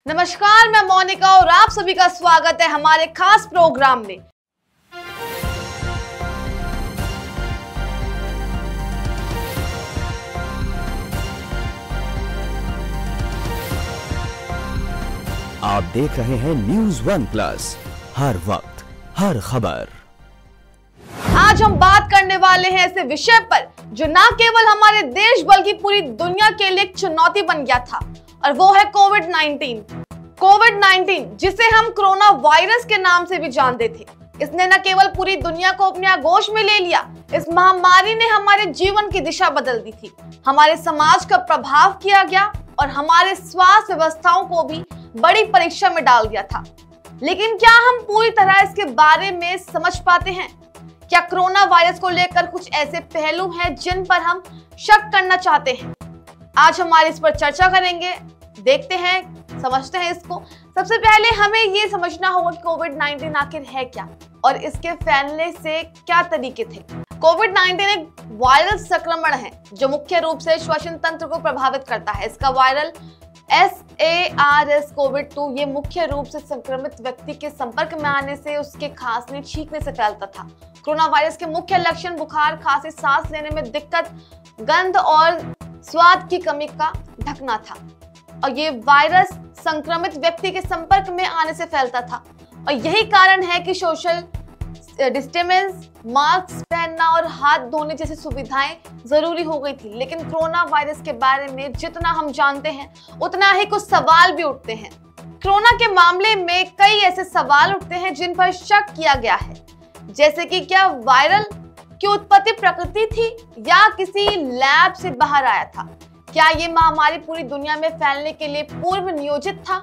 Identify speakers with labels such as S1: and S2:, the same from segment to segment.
S1: नमस्कार, मैं मोनिका और आप सभी का स्वागत है हमारे खास प्रोग्राम में।
S2: आप देख रहे हैं न्यूज़ 1+, हर वक्त हर खबर।
S1: आज हम बात करने वाले हैं ऐसे विषय पर जो न केवल हमारे देश बल्कि पूरी दुनिया के लिए एक चुनौती बन गया था, और वो है कोविड-19 जिसे हम कोरोना वायरस के नाम से भी जानते थे। इसने न केवल पूरी दुनिया को अपने आगोश में ले लिया, इस महामारी ने हमारे जीवन की दिशा बदल दी थी, हमारे समाज का प्रभाव किया गया और हमारे स्वास्थ्य व्यवस्थाओं को भी बड़ी परीक्षा में डाल दिया था। लेकिन क्या हम पूरी तरह इसके बारे में समझ पाते हैं? क्या कोरोना वायरस को लेकर कुछ ऐसे पहलू हैं जिन पर हम शक करना चाहते हैं? आज हमारे इस पर चर्चा करेंगे, देखते हैं, समझते हैं इसको। सबसे पहले हमें ये समझना होगा कि कोविड-19 आखिर है क्या और इसके फैलने से क्या तरीके थे। कोविड-19 एक वायरल संक्रमण है जो मुख्य रूप से श्वसन तंत्र को प्रभावित करता है। इसका वायरल SARS-CoV-2 ये मुख्य रूप से संक्रमित व्यक्ति के संपर्क में आने से, उसके खांसने छींकने से फैलता था। कोरोना वायरस के मुख्य लक्षण बुखार, खांसी, सांस लेने में दिक्कत, गंध और स्वाद की कमी का ढकना था। और ये वायरस संक्रमित व्यक्ति के संपर्क में आने से फैलता था, और यही कारण है कि सोशल डिस्टेंस, मास्क पहनना और हाथ धोने जैसी सुविधाएं जरूरी हो गई थी। लेकिन कोरोना वायरस के बारे में जितना हम जानते हैं उतना ही कुछ सवाल भी उठते हैं। कोरोना के मामले में कई ऐसे सवाल उठते हैं जिन पर शक किया गया है, जैसे कि क्या वायरल की उत्पत्ति प्रकृति थी या किसी लैब से बाहर आया था? क्या ये महामारी पूरी दुनिया में फैलने के लिए पूर्व नियोजित था?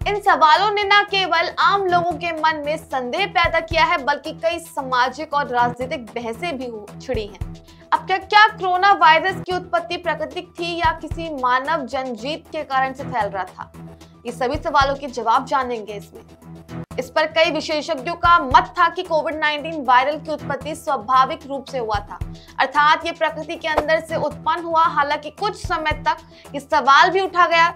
S1: इन सवालों ने न केवल आम लोगों के मन में संदेह पैदा किया है, बल्कि कई सामाजिक और राजनीतिक बहसें भी छिड़ी हैं। अब क्या कोरोना वायरस की उत्पत्ति प्राकृतिक थी या किसी मानव जनजीत के कारण से फैल रहा था? ये सभी सवालों के जवाब जानेंगे इसमें। इस पर कई विशेषज्ञों का मत था कि कोविड-19 वायरल की उत्पत्ति स्वाभाविक रूप से हुआ था, अर्थात ये प्रकृति के अंदर से उत्पन्न हुआ। हालांकि कुछ समय तक इस सवाल भी उठा गया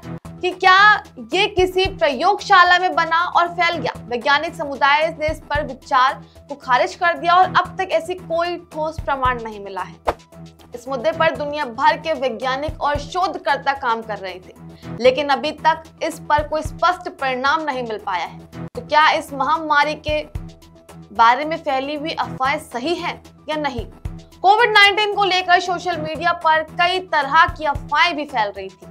S1: कि क्या ये किसी प्रयोगशाला में बना और फैल गया। वैज्ञानिक समुदाय ने इस पर विचार को खारिज कर दिया और अब तक ऐसी कोई ठोस प्रमाण नहीं मिला है। इस मुद्दे पर दुनिया भर के वैज्ञानिक और शोधकर्ता काम कर रहे थे, लेकिन अभी तक इस पर कोई स्पष्ट परिणाम नहीं मिल पाया है। तो क्या इस महामारी के बारे में फैली हुई अफवाहें सही हैं या नहीं? कोविड-19 को लेकर सोशल मीडिया पर कई तरह की अफवाहें भी फैल रही थी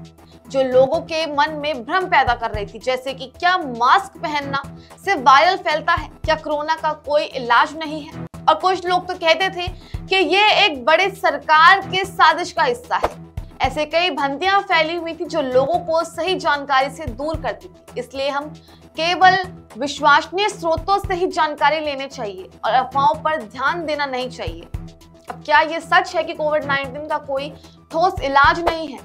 S1: जो लोगों के मन में भ्रम पैदा कर रही थी, जैसे कि क्या मास्क पहनना से वायरल फैलता है? क्या कोरोना का कोई इलाज नहीं है? और कुछ लोग तो कहते थे कि ये एक बड़े सरकार के साजिश का हिस्सा है। ऐसे कई भ्रांतियां फैली हुई थी जो लोगों को सही जानकारी से दूर करती थी। इसलिए हम केवल विश्वसनीय स्रोतों से ही जानकारी लेनी चाहिए और अफवाहों पर ध्यान देना नहीं चाहिए। अब क्या ये सच है कि कोविड-19 का कोई ठोस इलाज नहीं है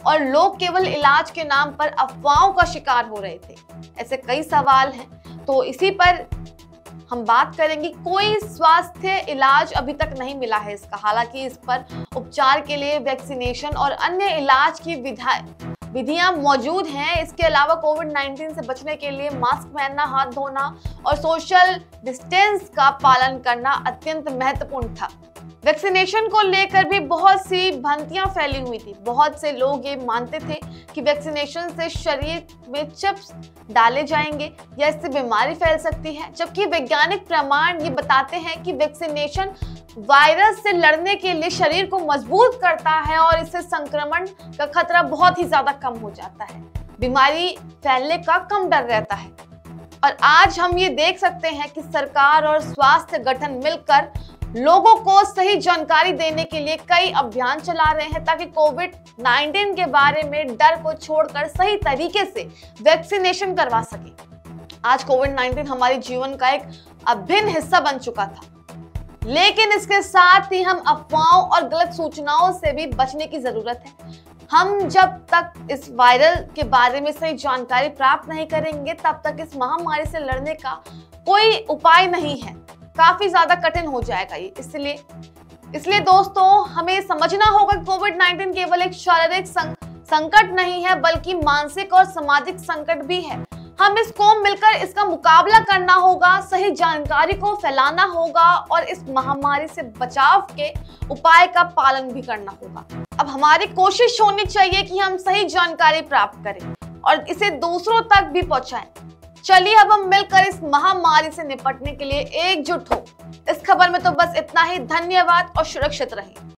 S1: और लोग केवल इलाज के नाम पर अफवाहों का शिकार हो रहे थे? ऐसे कई सवाल हैं, तो इसी पर हम बात करेंगे। कोई स्वास्थ्य इलाज अभी तक नहीं मिला है इसका। हालांकि इस पर उपचार के लिए वैक्सीनेशन और अन्य इलाज की विधियां मौजूद हैं। इसके अलावा कोविड-19 से बचने के लिए मास्क पहनना, हाथ धोना और सोशल डिस्टेंस का पालन करना अत्यंत महत्वपूर्ण था। वैक्सीनेशन को लेकर भी बहुत सी भ्रांतियां फैली हुई थी। बहुत से लोग ये मानते थे कि वैक्सीनेशन से शरीर में चिप्स डाले जाएंगे या इससे बीमारी फैल सकती है, जबकि वैज्ञानिक प्रमाण ये बताते हैं कि वैक्सीनेशन वायरस से लड़ने के लिए शरीर को मजबूत करता है और इससे संक्रमण का खतरा बहुत ही ज्यादा कम हो जाता है, बीमारी फैलने का कम डर रहता है। और आज हम ये देख सकते हैं कि सरकार और स्वास्थ्य गठन मिलकर लोगों को सही जानकारी देने के लिए कई अभियान चला रहे हैं ताकि कोविड-19 के बारे में डर को छोड़कर सही तरीके से वैक्सीनेशन करवा सके। आज कोविड-19 हमारे जीवन का एक अभिन्न हिस्सा बन चुका था, लेकिन इसके साथ ही हम अफवाहों और गलत सूचनाओं से भी बचने की जरूरत है। हम जब तक इस वायरल के बारे में सही जानकारी प्राप्त नहीं करेंगे तब तक इस महामारी से लड़ने का कोई उपाय नहीं है। काफी ज्यादा कठिन हो जाएगा ये। इसलिए दोस्तों हमें समझना होगा कि कोविड-19 केवल एक शारीरिक संकट नहीं है बल्कि मानसिक और सामाजिक संकट भी है। हम इसको मिलकर इसका मुकाबला करना होगा, सही जानकारी को फैलाना होगा और इस महामारी से बचाव के उपाय का पालन भी करना होगा। अब हमारी कोशिश होनी चाहिए कि हम सही जानकारी प्राप्त करें और इसे दूसरों तक भी पहुंचाएं। चलिए अब हम मिलकर इस महामारी से निपटने के लिए एकजुट हो। इस खबर में तो बस इतना ही। धन्यवाद और सुरक्षित रहें।